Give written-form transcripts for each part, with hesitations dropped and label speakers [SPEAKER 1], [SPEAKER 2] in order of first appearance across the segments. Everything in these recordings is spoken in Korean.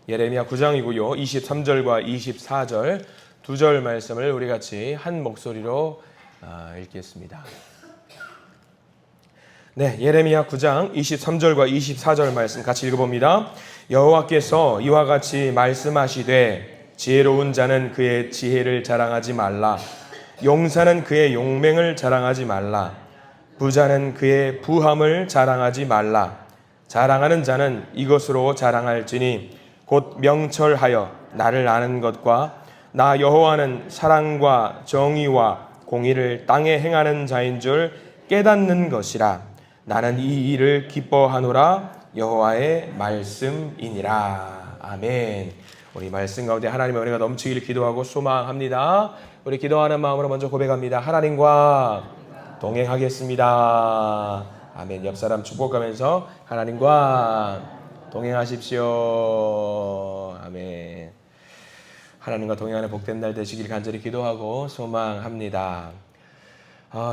[SPEAKER 1] 예레미야 9장이고요. 23절과 24절 두 절 말씀을 우리 같이 한 목소리로 읽겠습니다. 네, 예레미야 9장 23절과 24절 말씀 같이 읽어봅니다. 여호와께서 이와 같이 말씀하시되 지혜로운 자는 그의 지혜를 자랑하지 말라. 용사는 그의 용맹을 자랑하지 말라. 부자는 그의 부함을 자랑하지 말라. 자랑하는 자는 이것으로 자랑할지니 곧 명철하여 나를 아는 것과 나 여호와는 사랑과 정의와 공의를 땅에 행하는 자인 줄 깨닫는 것이라. 나는 이 일을 기뻐하노라. 여호와의 말씀이니라. 아멘. 우리 말씀 가운데 하나님의 은혜가 넘치기를 기도하고 소망합니다. 우리 기도하는 마음으로 먼저 고백합니다. 하나님과 동행하겠습니다. 아멘. 옆 사람 축복하면서 하나님과 동행하십시오. 아멘. 하나님과 동행하는 복된 날 되시길 간절히 기도하고 소망합니다.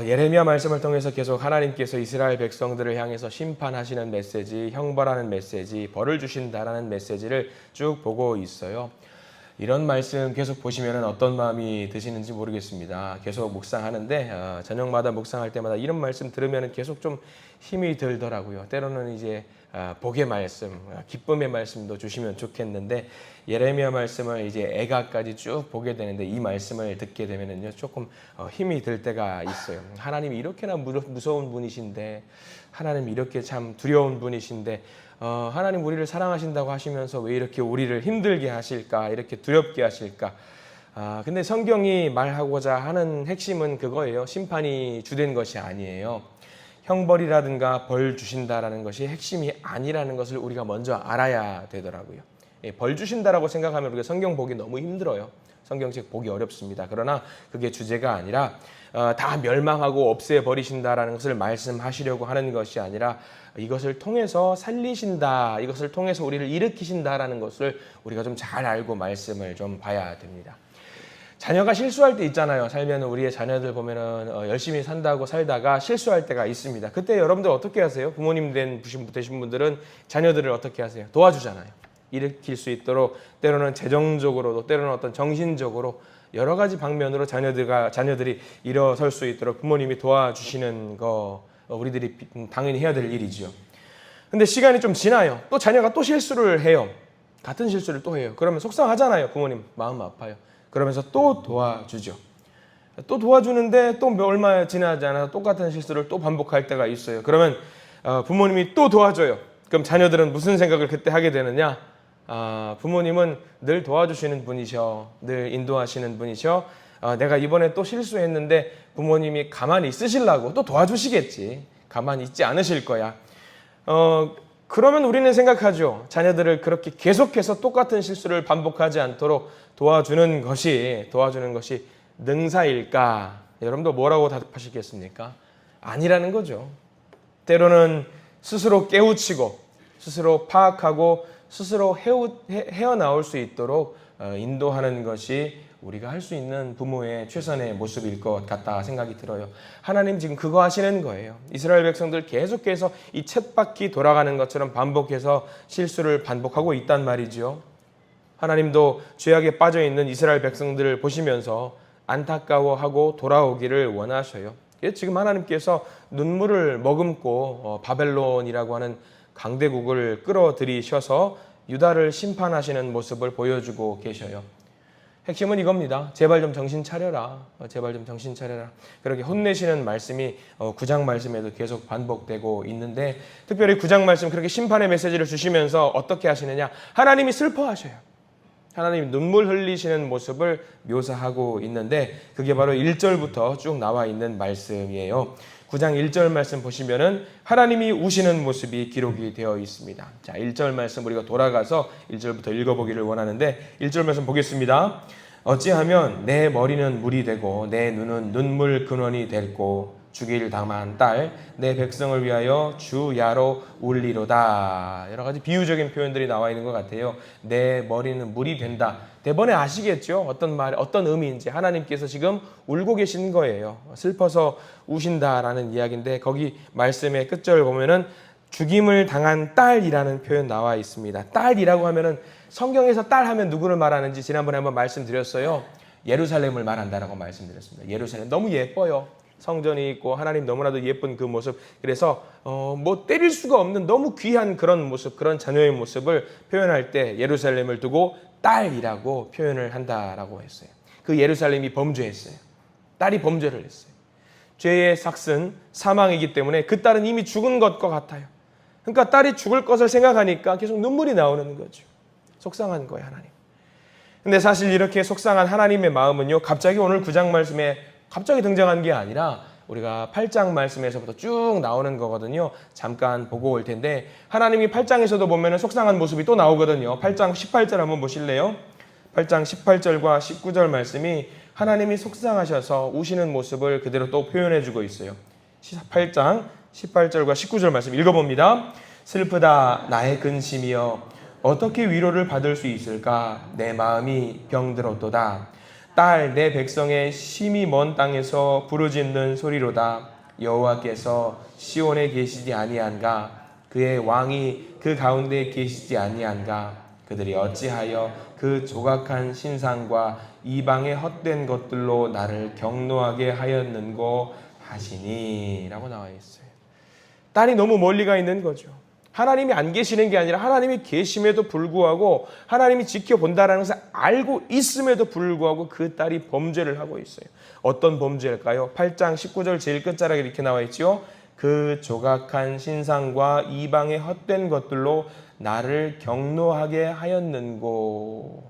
[SPEAKER 1] 예레미야 말씀을 통해서 계속 하나님께서 이스라엘 백성들을 향해서 심판하시는 메시지, 형벌하는 메시지, 벌을 주신다라는 메시지를 쭉 보고 있어요. 이런 말씀 계속 보시면 어떤 마음이 드시는지 모르겠습니다. 계속 묵상하는데 저녁마다 묵상할 때마다 이런 말씀 들으면 계속 좀 힘이 들더라고요. 때로는 이제 복의 말씀, 기쁨의 말씀도 주시면 좋겠는데 예레미야 말씀을 이제 애가까지 쭉 보게 되는데 이 말씀을 듣게 되면은요 조금 힘이 들 때가 있어요. 하나님이 이렇게나 무서운 분이신데, 하나님이 이렇게 참 두려운 분이신데, 하나님 우리를 사랑하신다고 하시면서 왜 이렇게 우리를 힘들게 하실까, 이렇게 두렵게 하실까? 근데 성경이 말하고자 하는 핵심은 그거예요. 심판이 주된 것이 아니에요. 형벌이라든가 벌 주신다라는 것이 핵심이 아니라는 것을 우리가 먼저 알아야 되더라고요. 벌 주신다라고 생각하면 우리가 성경 보기 너무 힘들어요. 성경책 보기 어렵습니다. 그러나 그게 주제가 아니라 다 멸망하고 없애버리신다라는 것을 말씀하시려고 하는 것이 아니라 이것을 통해서 살리신다, 이것을 통해서 우리를 일으키신다라는 것을 우리가 좀 잘 알고 말씀을 좀 봐야 됩니다. 자녀가 실수할 때 있잖아요. 살면 우리의 자녀들 보면은 열심히 산다고 살다가 실수할 때가 있습니다. 그때 여러분들 어떻게 하세요? 부모님 되신 분들은 자녀들을 어떻게 하세요? 도와주잖아요. 일으킬 수 있도록 때로는 재정적으로도 때로는 어떤 정신적으로 여러 가지 방면으로 자녀들이 일어설 수 있도록 부모님이 도와주시는 거 우리들이 당연히 해야 될 일이죠. 근데 시간이 좀 지나요. 또 자녀가 또 실수를 해요. 같은 실수를 또 해요. 그러면 속상하잖아요. 부모님 마음 아파요. 그러면서 또 도와주죠. 또 도와주는데 또 얼마 지나지 않아서 똑같은 실수를 또 반복할 때가 있어요. 그러면 부모님이 또 도와줘요. 그럼 자녀들은 무슨 생각을 그때 하게 되느냐? 부모님은 늘 도와주시는 분이셔. 늘 인도하시는 분이셔. 내가 이번에 또 실수했는데 부모님이 가만히 있으시려고 또 도와주시겠지. 가만히 있지 않으실 거야. 그러면 우리는 생각하죠. 자녀들을 그렇게 계속해서 똑같은 실수를 반복하지 않도록 도와주는 것이 능사일까? 여러분도 뭐라고 답하시겠습니까? 아니라는 거죠. 때로는 스스로 깨우치고 스스로 파악하고 스스로 헤어나올 수 있도록 인도하는 것이 우리가 할 수 있는 부모의 최선의 모습일 것 같다 생각이 들어요. 하나님 지금 그거 하시는 거예요. 이스라엘 백성들 계속해서 이 쳇바퀴 돌아가는 것처럼 반복해서 실수를 반복하고 있단 말이죠. 하나님도 죄악에 빠져있는 이스라엘 백성들을 보시면서 안타까워하고 돌아오기를 원하셔요. 지금 하나님께서 눈물을 머금고 바벨론이라고 하는 강대국을 끌어들이셔서 유다를 심판하시는 모습을 보여주고 계셔요. 핵심은 이겁니다. 제발 좀 정신 차려라. 제발 좀 정신 차려라. 그렇게 혼내시는 말씀이 9장 말씀에도 계속 반복되고 있는데, 특별히 9장 말씀 그렇게 심판의 메시지를 주시면서 어떻게 하시느냐? 하나님이 슬퍼하셔요. 하나님이 눈물 흘리시는 모습을 묘사하고 있는데 그게 바로 1절부터 쭉 나와 있는 말씀이에요. 9장 1절 말씀 보시면은 하나님이 우시는 모습이 기록이 되어 있습니다. 자, 1절 말씀 우리가 돌아가서 1절부터 읽어보기를 원하는데 1절 말씀 보겠습니다. 어찌하면 내 머리는 물이 되고 내 눈은 눈물 근원이 됐고 죽일 당한 딸 내 백성을 위하여 주야로 울리로다. 여러 가지 비유적인 표현들이 나와 있는 것 같아요. 내 머리는 물이 된다. 대번에 아시겠죠? 어떤 의미인지. 하나님께서 지금 울고 계신 거예요. 슬퍼서 우신다라는 이야기인데 거기 말씀의 끝절을 보면은 죽임을 당한 딸이라는 표현 나와 있습니다. 딸이라고 하면은 성경에서 딸 하면 누구를 말하는지 지난번에 한번 말씀드렸어요. 예루살렘을 말한다라고 말씀드렸습니다. 예루살렘 너무 예뻐요. 성전이 있고 하나님 너무나도 예쁜 그 모습. 그래서 뭐 때릴 수가 없는 너무 귀한 그런 모습, 그런 자녀의 모습을 표현할 때 예루살렘을 두고 딸이라고 표현을 한다라고 했어요. 그 예루살렘이 범죄했어요. 딸이 범죄를 했어요. 죄의 삭은 사망이기 때문에 그 딸은 이미 죽은 것과 같아요. 그러니까 딸이 죽을 것을 생각하니까 계속 눈물이 나오는 거죠. 속상한 거예요, 하나님. 근데 사실 이렇게 속상한 하나님의 마음은요, 갑자기 오늘 9장 말씀에 갑자기 등장한 게 아니라 우리가 8장 말씀에서부터 쭉 나오는 거거든요. 잠깐 보고 올 텐데 하나님이 8장에서도 보면 속상한 모습이 또 나오거든요. 8장 18절 한번 보실래요? 8장 18절과 19절 말씀이 하나님이 속상하셔서 우시는 모습을 그대로 또 표현해주고 있어요. 8장 18절과 19절 말씀 읽어봅니다. 슬프다 나의 근심이여 어떻게 위로를 받을 수 있을까? 내 마음이 병들었도다. 딸 내 백성의 심히 먼 땅에서 부르짖는 소리로다. 여호와께서 시온에 계시지 아니한가? 그의 왕이 그 가운데 계시지 아니한가? 그들이 어찌하여 그 조각한 신상과 이방의 헛된 것들로 나를 경노하게 하였는고 하시니 라고 나와 있어요. 딸이 너무 멀리 가 있는 거죠. 하나님이 안 계시는 게 아니라 하나님이 계심에도 불구하고 하나님이 지켜본다라는 것을 알고 있음에도 불구하고 그 딸이 범죄를 하고 있어요. 어떤 범죄일까요? 8장 19절 제일 끝자락에 이렇게 나와 있죠. 그 조각한 신상과 이방의 헛된 것들로 나를 경노하게 하였는고.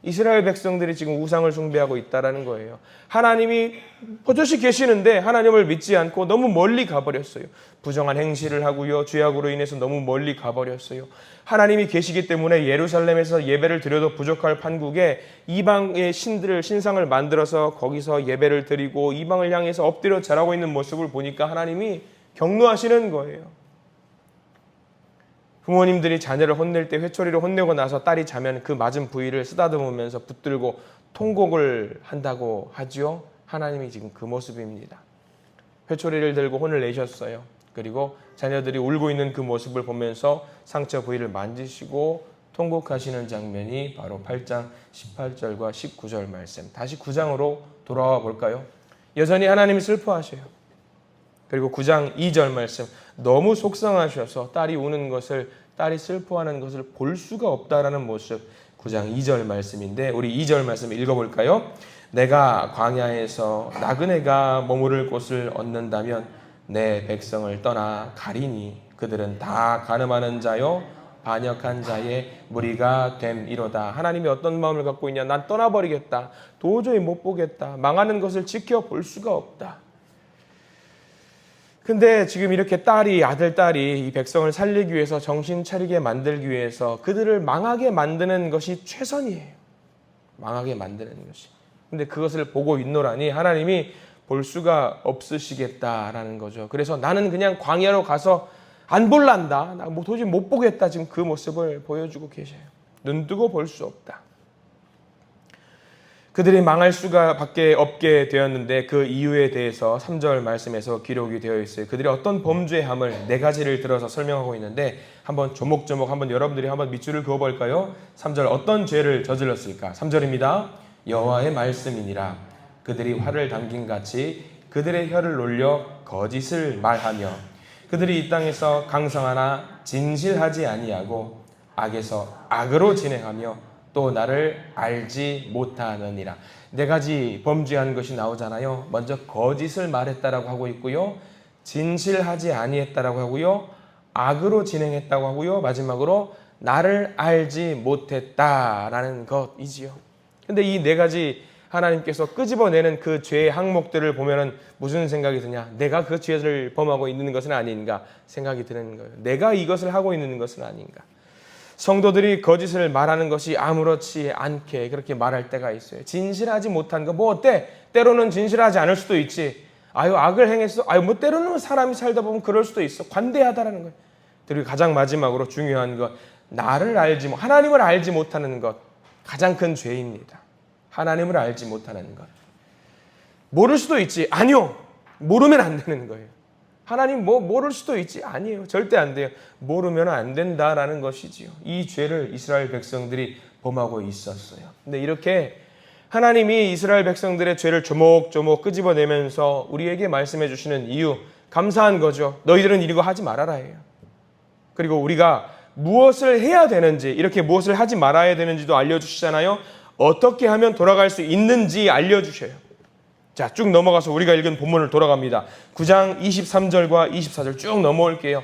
[SPEAKER 1] 이스라엘 백성들이 지금 우상을 숭배하고 있다는 거예요. 하나님이 버젓이 계시는데 하나님을 믿지 않고 너무 멀리 가버렸어요. 부정한 행실을 하고요. 죄악으로 인해서 너무 멀리 가버렸어요. 하나님이 계시기 때문에 예루살렘에서 예배를 드려도 부족할 판국에 이방의 신상을 만들어서 거기서 예배를 드리고 이방을 향해서 엎드려 절하고 있는 모습을 보니까 하나님이 경노하시는 거예요. 부모님들이 자녀를 혼낼 때 회초리를 혼내고 나서 딸이 자면 그 맞은 부위를 쓰다듬으면서 붙들고 통곡을 한다고 하죠. 하나님이 지금 그 모습입니다. 회초리를 들고 혼을 내셨어요. 그리고 자녀들이 울고 있는 그 모습을 보면서 상처 부위를 만지시고 통곡하시는 장면이 바로 8장 18절과 19절 말씀. 다시 9장으로 돌아와 볼까요? 여전히 하나님이 슬퍼하셔요. 그리고 9장 2절 말씀. 너무 속상하셔서 딸이 우는 것을, 딸이 슬퍼하는 것을 볼 수가 없다라는 모습. 9장 2절 말씀인데 우리 2절 말씀 읽어볼까요? 내가 광야에서 나그네가 머무를 곳을 얻는다면 내 백성을 떠나 가리니 그들은 다 간음하는 자요 반역한 자의 무리가 됨이로다. 하나님이 어떤 마음을 갖고 있냐? 난 떠나버리겠다. 도저히 못 보겠다. 망하는 것을 지켜볼 수가 없다. 근데 지금 이렇게 아들, 딸이 이 백성을 살리기 위해서 정신 차리게 만들기 위해서 그들을 망하게 만드는 것이 최선이에요. 망하게 만드는 것이. 근데 그것을 보고 있노라니 하나님이 볼 수가 없으시겠다라는 거죠. 그래서 나는 그냥 광야로 가서 안 볼란다. 나 도저히 못 보겠다. 지금 그 모습을 보여주고 계셔요. 눈 뜨고 볼 수 없다. 그들이 망할 수가 밖에 없게 되었는데 그 이유에 대해서 3절 말씀에서 기록이 되어 있어요. 그들이 어떤 범죄함을 4가지를 들어서 설명하고 있는데 한번 조목조목 한번 여러분들이 한번 밑줄을 그어볼까요? 3절 어떤 죄를 저질렀을까? 3절입니다. 여호와의 말씀이니라. 그들이 활을 당긴 같이 그들의 혀를 놀려 거짓을 말하며 그들이 이 땅에서 강성하나 진실하지 아니하고 악에서 악으로 진행하며 또 나를 알지 못하느니라. 4가지 범죄한 것이 나오잖아요. 먼저 거짓을 말했다라고 하고 있고요. 진실하지 아니했다라고 하고요. 악으로 진행했다고 하고요. 마지막으로 나를 알지 못했다라는 것이지요. 근데 이 4가지 하나님께서 끄집어내는 그 죄의 항목들을 보면은 무슨 생각이 드냐? 내가 그 죄를 범하고 있는 것은 아닌가 생각이 드는 거예요. 내가 이것을 하고 있는 것은 아닌가. 성도들이 거짓을 말하는 것이 아무렇지 않게 그렇게 말할 때가 있어요. 진실하지 못한 거 뭐 어때? 때로는 진실하지 않을 수도 있지. 아유 악을 행했어. 아유 뭐 때로는 사람이 살다 보면 그럴 수도 있어. 관대하다라는 거예요. 그리고 가장 마지막으로 중요한 것, 하나님을 알지 못하는 것, 가장 큰 죄입니다. 하나님을 알지 못하는 것. 모를 수도 있지. 아니요. 모르면 안 되는 거예요. 하나님 모를 수도 있지. 아니에요. 절대 안 돼요. 모르면 안 된다라는 것이지요. 이 죄를 이스라엘 백성들이 범하고 있었어요. 근데 이렇게 하나님이 이스라엘 백성들의 죄를 조목조목 끄집어내면서 우리에게 말씀해 주시는 이유, 감사한 거죠. 너희들은 이거 하지 말아라 해요. 그리고 우리가 무엇을 해야 되는지, 이렇게 무엇을 하지 말아야 되는지도 알려주시잖아요. 어떻게 하면 돌아갈 수 있는지 알려주셔요. 자, 쭉 넘어가서 우리가 읽은 본문을 돌아갑니다. 9장 23절과 24절 쭉 넘어올게요.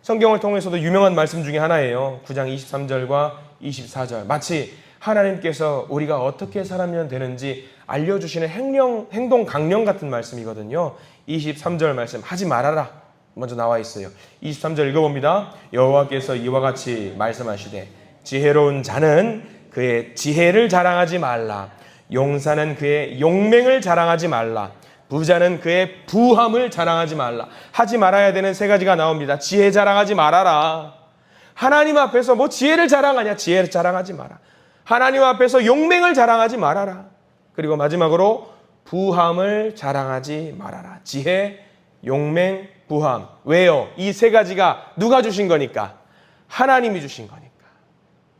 [SPEAKER 1] 성경을 통해서도 유명한 말씀 중에 하나예요. 9장 23절과 24절. 마치 하나님께서 우리가 어떻게 살아면 되는지 알려주시는 행동 강령 같은 말씀이거든요. 23절 말씀, 하지 말아라. 먼저 나와 있어요. 23절 읽어봅니다. 여호와께서 이와 같이 말씀하시되 지혜로운 자는 그의 지혜를 자랑하지 말라. 용사는 그의 용맹을 자랑하지 말라. 부자는 그의 부함을 자랑하지 말라. 하지 말아야 되는 세 가지가 나옵니다. 지혜 자랑하지 말아라. 하나님 앞에서 뭐 지혜를 자랑하냐? 지혜를 자랑하지 마라. 하나님 앞에서 용맹을 자랑하지 말아라. 그리고 마지막으로 부함을 자랑하지 말아라. 지혜, 용맹, 부함. 왜요? 이 세 가지가 누가 주신 거니까? 하나님이 주신 거니까.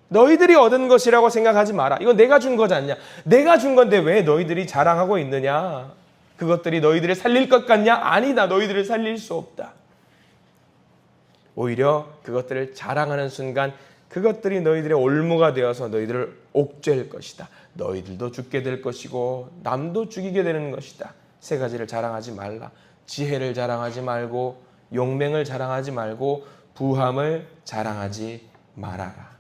[SPEAKER 1] 너희들이 얻은 것이라고 생각하지 마라. 이건 내가 준 거지 않냐? 내가 준 건데 왜 너희들이 자랑하고 있느냐? 그것들이 너희들을 살릴 것 같냐? 아니다. 너희들을 살릴 수 없다. 오히려 그것들을 자랑하는 순간 그것들이 너희들의 올무가 되어서 너희들을 옥죄할 것이다. 너희들도 죽게 될 것이고 남도 죽이게 되는 것이다. 세 가지를 자랑하지 말라. 지혜를 자랑하지 말고 용맹을 자랑하지 말고 부함을 자랑하지 말아라.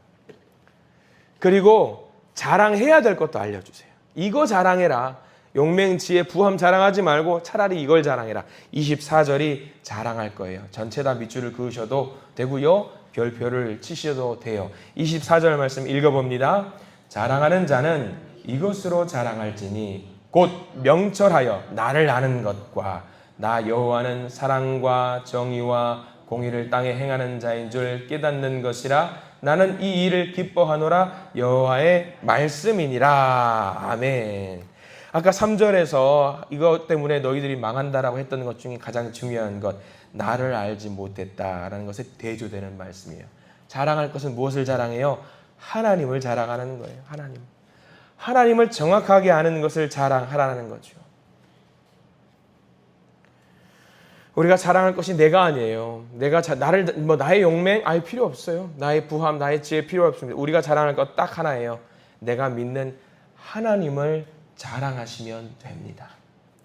[SPEAKER 1] 그리고 자랑해야 될 것도 알려주세요. 이거 자랑해라. 용맹, 지혜, 부함 자랑하지 말고 차라리 이걸 자랑해라. 24절이 자랑할 거예요. 전체 다 밑줄을 그으셔도 되고요. 별표를 치셔도 돼요. 24절 말씀 읽어봅니다. 자랑하는 자는 이것으로 자랑할지니 곧 명철하여 나를 아는 것과 나 여호와는 사랑과 정의와 공의를 땅에 행하는 자인 줄 깨닫는 것이라. 나는 이 일을 기뻐하노라. 여호와의 말씀이니라. 아멘. 아까 3절에서 이것 때문에 너희들이 망한다라고 했던 것 중에 가장 중요한 것, 나를 알지 못했다라는 것에 대조되는 말씀이에요. 자랑할 것은 무엇을 자랑해요? 하나님을 자랑하는 거예요. 하나님을 정확하게 아는 것을 자랑하라는 거죠. 우리가 자랑할 것이 내가 아니에요. 나의 용맹 필요 없어요. 나의 부함, 나의 지혜 필요 없습니다. 우리가 자랑할 것 딱 하나예요. 내가 믿는 하나님을 자랑하시면 됩니다.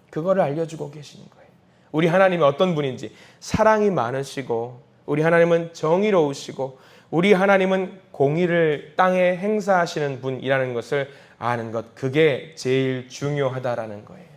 [SPEAKER 1] 그거를 알려주고 계시는 거예요. 우리 하나님이 어떤 분인지, 사랑이 많으시고 우리 하나님은 정의로우시고 우리 하나님은 공의를 땅에 행사하시는 분이라는 것을 아는 것, 그게 제일 중요하다라는 거예요.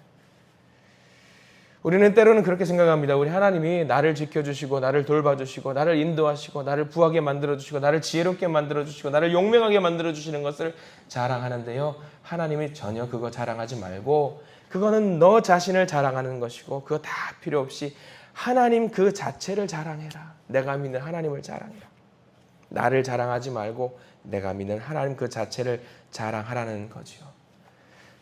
[SPEAKER 1] 우리는 때로는 그렇게 생각합니다. 우리 하나님이 나를 지켜주시고 나를 돌봐주시고 나를 인도하시고 나를 부하게 만들어주시고 나를 지혜롭게 만들어주시고 나를 용맹하게 만들어주시는 것을 자랑하는데요. 하나님이 전혀 그거 자랑하지 말고 그거는 너 자신을 자랑하는 것이고 그거 다 필요 없이 하나님 그 자체를 자랑해라. 내가 믿는 하나님을 자랑해라. 나를 자랑하지 말고 내가 믿는 하나님 그 자체를 자랑하라는 거죠.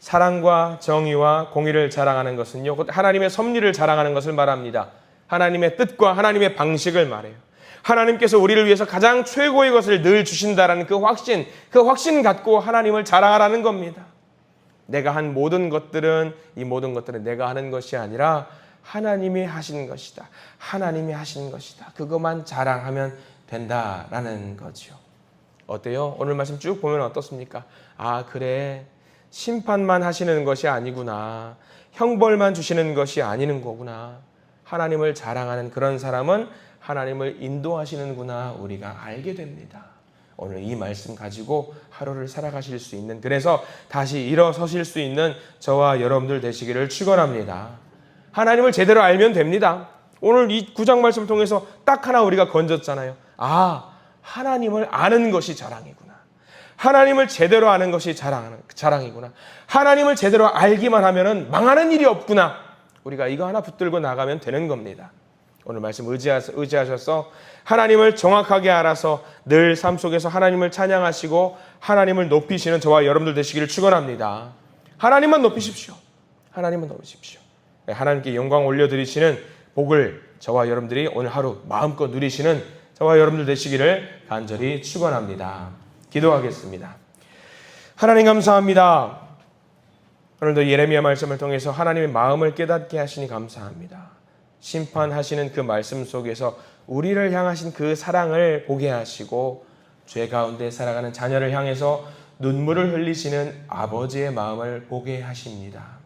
[SPEAKER 1] 사랑과 정의와 공의를 자랑하는 것은요, 하나님의 섭리를 자랑하는 것을 말합니다. 하나님의 뜻과 하나님의 방식을 말해요. 하나님께서 우리를 위해서 가장 최고의 것을 늘 주신다라는 그 확신 갖고 하나님을 자랑하라는 겁니다. 내가 한 모든 것들은, 이 모든 것들은 내가 하는 것이 아니라 하나님이 하신 것이다. 하나님이 하신 것이다. 그것만 자랑하면 된다라는 거죠. 어때요? 오늘 말씀 쭉 보면 어떻습니까? 아, 그래. 심판만 하시는 것이 아니구나. 형벌만 주시는 것이 아니는 거구나. 하나님을 자랑하는 그런 사람은 하나님을 인도하시는구나. 우리가 알게 됩니다. 오늘 이 말씀 가지고 하루를 살아가실 수 있는, 그래서 다시 일어서실 수 있는 저와 여러분들 되시기를 축원합니다. 하나님을 제대로 알면 됩니다. 오늘 이 9장 말씀을 통해서 딱 하나 우리가 건졌잖아요. 아, 하나님을 아는 것이 자랑이구나. 하나님을 제대로 아는 것이 자랑이구나. 하나님을 제대로 알기만 하면은 망하는 일이 없구나. 우리가 이거 하나 붙들고 나가면 되는 겁니다. 오늘 말씀 의지하셔서 하나님을 정확하게 알아서 늘 삶 속에서 하나님을 찬양하시고 하나님을 높이시는 저와 여러분들 되시기를 축원합니다. 하나님만 높이십시오. 하나님만 높이십시오. 하나님께 영광 올려드리시는 복을 저와 여러분들이 오늘 하루 마음껏 누리시는 저와 여러분들 되시기를 간절히 축원합니다. 기도하겠습니다. 하나님 감사합니다. 오늘도 예레미야 말씀을 통해서 하나님의 마음을 깨닫게 하시니 감사합니다. 심판하시는 그 말씀 속에서 우리를 향하신 그 사랑을 보게 하시고 죄 가운데 살아가는 자녀를 향해서 눈물을 흘리시는 아버지의 마음을 보게 하십니다.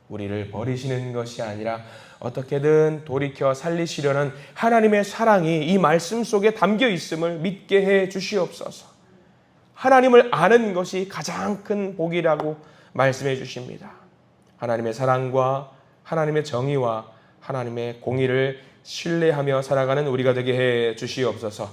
[SPEAKER 1] 우리를 버리시는 것이 아니라 어떻게든 돌이켜 살리시려는 하나님의 사랑이 이 말씀 속에 담겨 있음을 믿게 해 주시옵소서. 하나님을 아는 것이 가장 큰 복이라고 말씀해 주십니다. 하나님의 사랑과 하나님의 정의와 하나님의 공의를 신뢰하며 살아가는 우리가 되게 해 주시옵소서.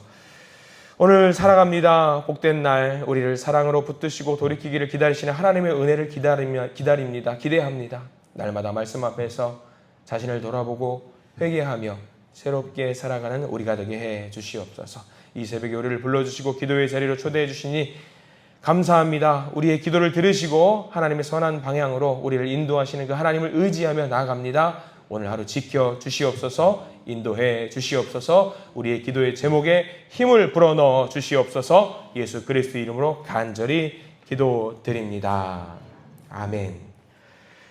[SPEAKER 1] 오늘 살아갑니다. 복된 날 우리를 사랑으로 붙드시고 돌이키기를 기다리시는 하나님의 은혜를 기다립니다. 기대합니다. 날마다 말씀 앞에서 자신을 돌아보고 회개하며 새롭게 살아가는 우리가 되게 해 주시옵소서. 이 새벽에 우리를 불러주시고 기도의 자리로 초대해 주시니 감사합니다. 우리의 기도를 들으시고 하나님의 선한 방향으로 우리를 인도하시는 그 하나님을 의지하며 나아갑니다. 오늘 하루 지켜 주시옵소서. 인도해 주시옵소서. 우리의 기도의 제목에 힘을 불어넣어 주시옵소서. 예수 그리스도 이름으로 간절히 기도드립니다. 아멘.